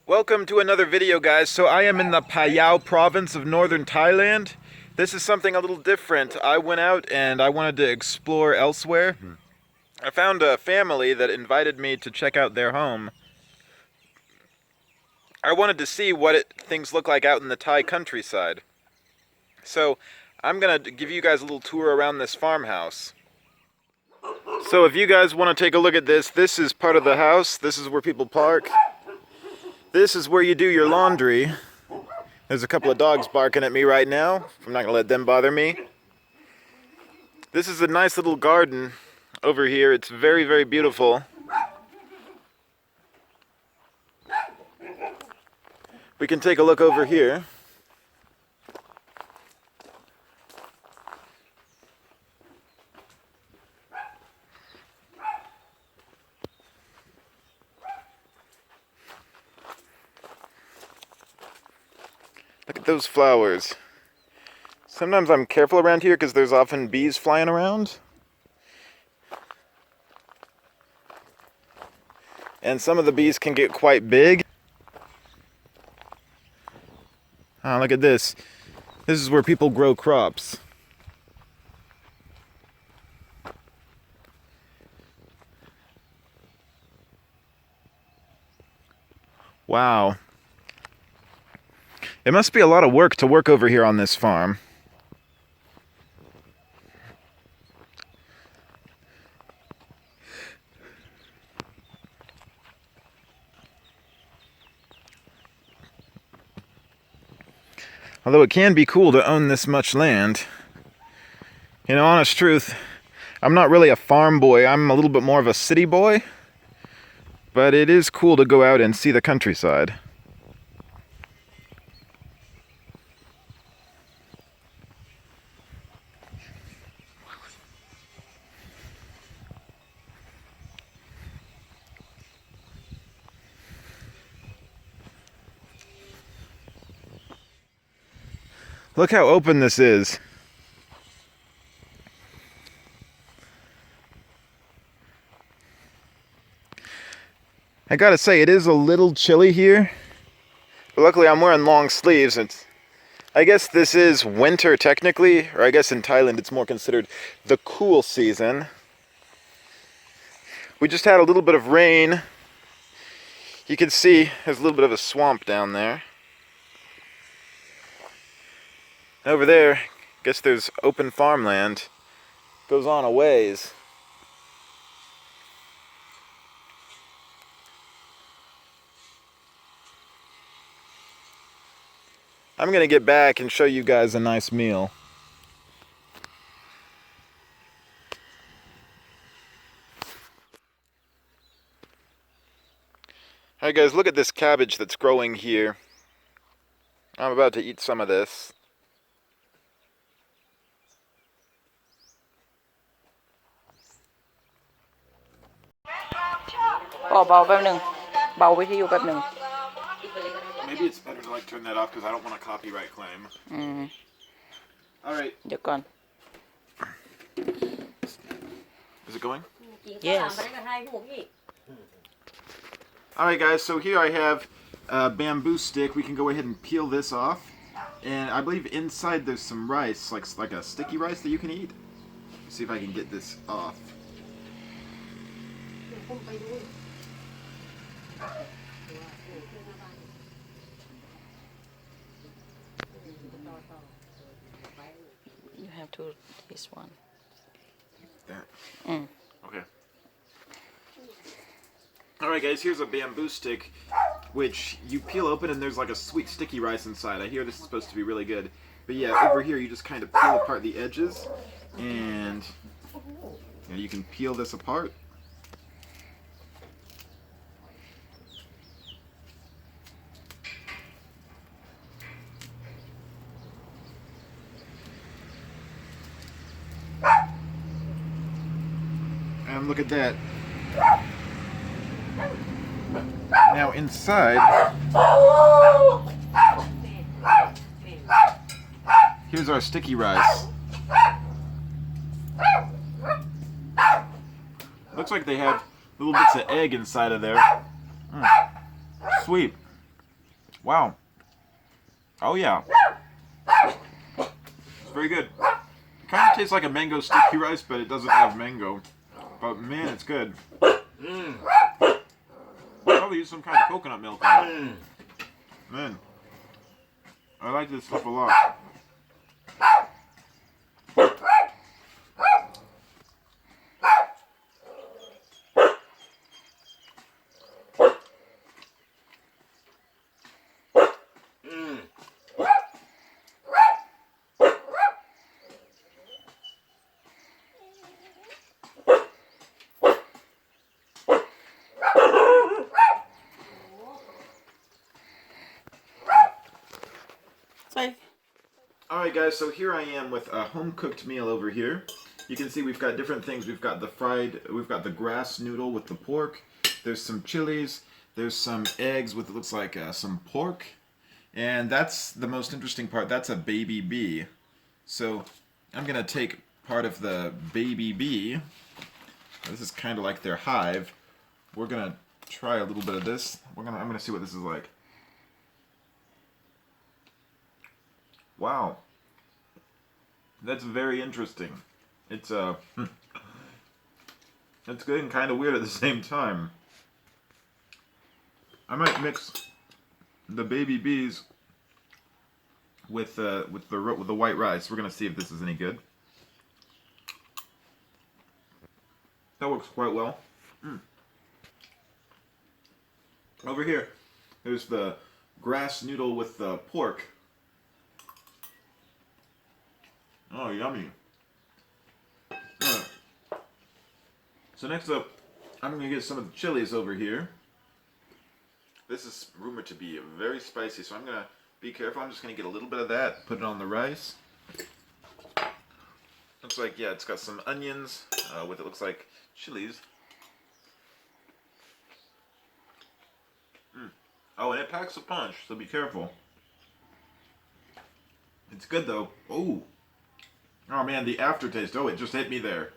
Welcome to another video, guys. So I am in the Phayao province of northern Thailand. This is something a little different. I went out and I wanted to explore elsewhere. I found a family that invited me to check out their home. I wanted to see what things look like out in the Thai countryside. So I'm gonna give you guys a little tour around this farmhouse. So if you guys want to take a look at this, this is part of the house. This is where people park. This is where you do your laundry. There's a couple of dogs barking at me right now. I'm not going to let them bother me. This is a nice little garden over here. It's very, very beautiful. We can take a look over here. Look at those flowers. Sometimes I'm careful around here because there's often bees flying around. And some of the bees can get quite big. Ah, look at this. This is where people grow crops. Wow. It must be a lot of work to work over here on this farm. Although it can be cool to own this much land. You know, honest truth, I'm not really a farm boy. I'm a little bit more of a city boy. But it is cool to go out and see the countryside. Look how open this is. I gotta say, it is a little chilly here. But luckily I'm wearing long sleeves. I guess this is winter technically, or I guess in Thailand it's more considered the cool season. We just had a little bit of rain. You can see there's a little bit of a swamp down there. Over there, I guess there's open farmland. Goes on a ways. I'm gonna get back and show you guys a nice meal. Alright guys, look at this cabbage that's growing here. I'm about to eat some of this. เบาๆแป๊บหนึ่งเบาวิทยุแป๊บหนึ่ง Maybe it's better to like turn that off because I don't want a copyright claim. Alright. เดี๋ยวก่อน Is it going? Yes. Alright guys, so here I have a bamboo stick. We can go ahead and peel this off. And I believe inside there's some rice, like a sticky rice that you can eat. Let's see if I can get this off. You have to this one. That. Okay. Alright guys, here's a bamboo stick, which you peel open and there's like a sweet sticky rice inside. I hear this is supposed to be really good. But yeah, over here you just kind of peel apart the edges, and you can peel this apart. And look at that. Now inside, here's our sticky rice. Looks like they have little bits of egg inside of there. Sweet. Wow. Oh yeah. It's very good. It kind of tastes like a mango sticky rice, but it doesn't have mango. But man, it's good. Probably use some kind of coconut milk on it. Man, I like this stuff a lot. Say. Alright guys, so here I am with a home-cooked meal over here. You can see we've got different things. We've got the grass noodle with the pork. There's some chilies. There's some eggs with, it looks like some pork. And that's the most interesting part. That's a baby bee. So I'm going to take part of the baby bee. This is kind of like their hive. We're going to try a little bit of this. I'm going to see what this is like. Wow. That's very interesting. It's it's good and kind of weird at the same time. I might mix the baby bees with the white rice. We're gonna see if this is any good. That works quite well. Over here, there's the grass noodle with the pork. Oh, yummy. Alright. So next up, I'm going to get some of the chilies over here. This is rumored to be very spicy, so I'm going to be careful. I'm just going to get a little bit of that, put it on the rice. Looks like, yeah, it's got some onions with, it looks like, chilies. Oh, and it packs a punch, so be careful. It's good, though. Oh. Oh man, the aftertaste. Oh, it just hit me there.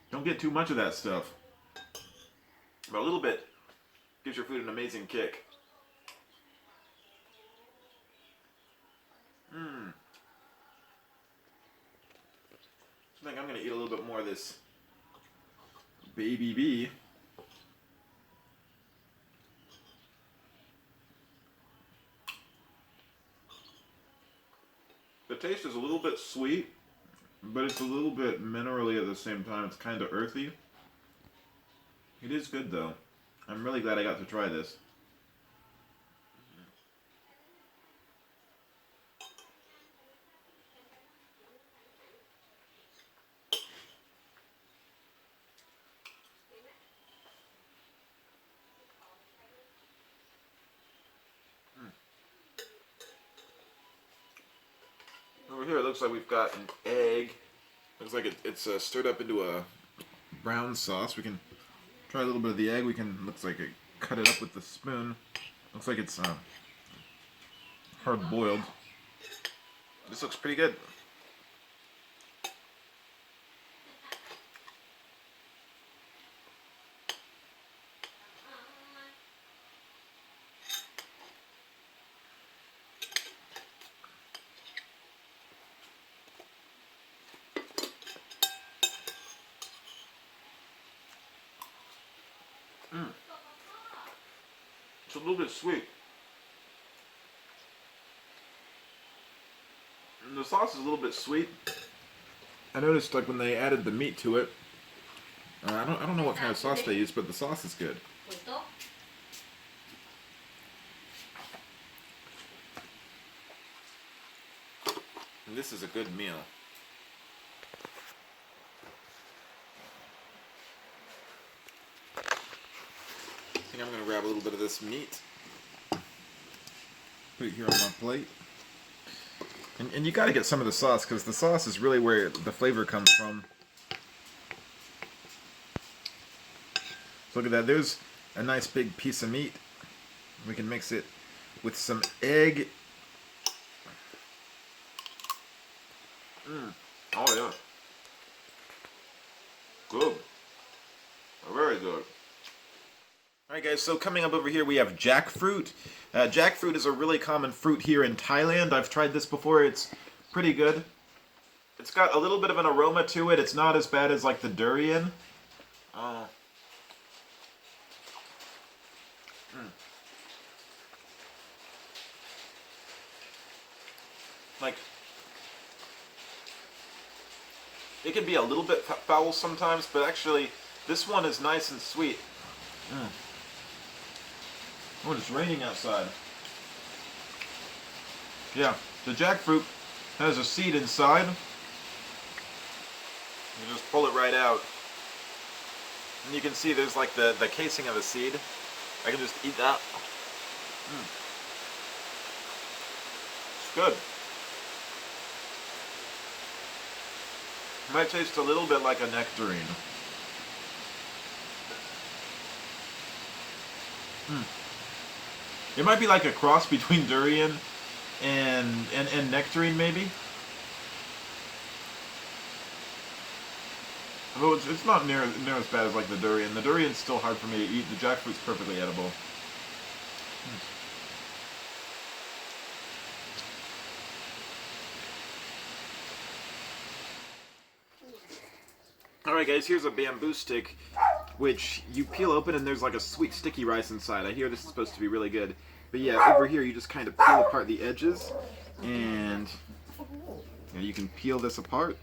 Don't get too much of that stuff. But a little bit gives your food an amazing kick. I think I'm going to eat a little bit more of this baby bee. The taste is a little bit sweet, but it's a little bit minerally at the same time. It's kind of earthy. It is good though. I'm really glad I got to try this. Over here it looks like we've got an egg. Looks like it's stirred up into a brown sauce. We can try a little bit of the egg. Looks like it cut it up with the spoon. Looks like it's hard boiled. This looks pretty good. It's a little bit sweet. And the sauce is a little bit sweet. I noticed like when they added the meat to it. I don't know what kind of sauce they use, but the sauce is good. And this is a good meal. I think I'm going to grab a little bit of this meat. Put it here on my plate. And you got to get some of the sauce, because the sauce is really where the flavor comes from. So look at that. There's a nice big piece of meat. We can mix it with some egg. Oh yeah. Good. Very good. Alright guys, so coming up over here we have jackfruit. Jackfruit is a really common fruit here in Thailand. I've tried this before, it's pretty good. It's got a little bit of an aroma to it, it's not as bad as like the durian. Like, it can be a little bit foul sometimes, but actually this one is nice and sweet. Oh, it's raining outside. Yeah, the jackfruit has a seed inside. You just pull it right out. And you can see there's like the casing of a seed. I can just eat that. It's good. It might taste a little bit like a nectarine. It might be like a cross between durian and nectarine, maybe. Although it's not near as bad as like the durian. The durian's still hard for me to eat. The jackfruit's perfectly edible. Alright guys, here's a bamboo stick, which you peel open and there's like a sweet sticky rice inside. I hear this is supposed to be really good. But yeah, over here you just kind of peel apart the edges, and you can peel this apart.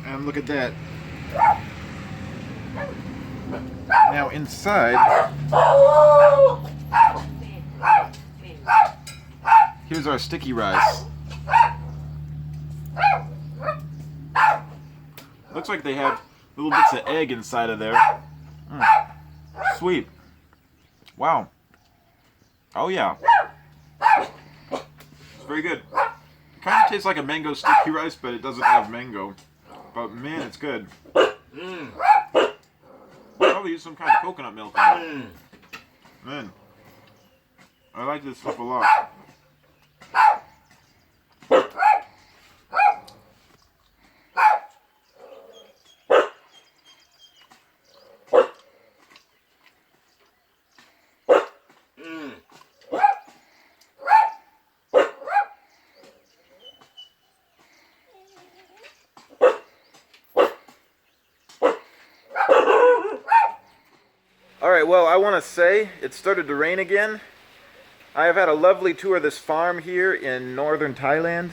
And look at that. Now inside, here's our sticky rice. Looks like they have little bits of egg inside of there. Sweet. Wow. Oh yeah. It's very good. It kind of tastes like a mango sticky rice, but it doesn't have mango. But man, it's good. Probably use some kind of coconut milk on it. Man, I like this stuff a lot. Alright, well, I want to say it started to rain again. I have had a lovely tour of this farm here in northern Thailand,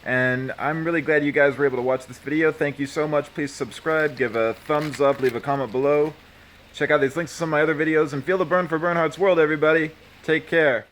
and I'm really glad you guys were able to watch this video. Thank you so much. Please subscribe, give a thumbs up, leave a comment below. Check out these links to some of my other videos, and feel the burn for Bernhardt's World, everybody. Take care.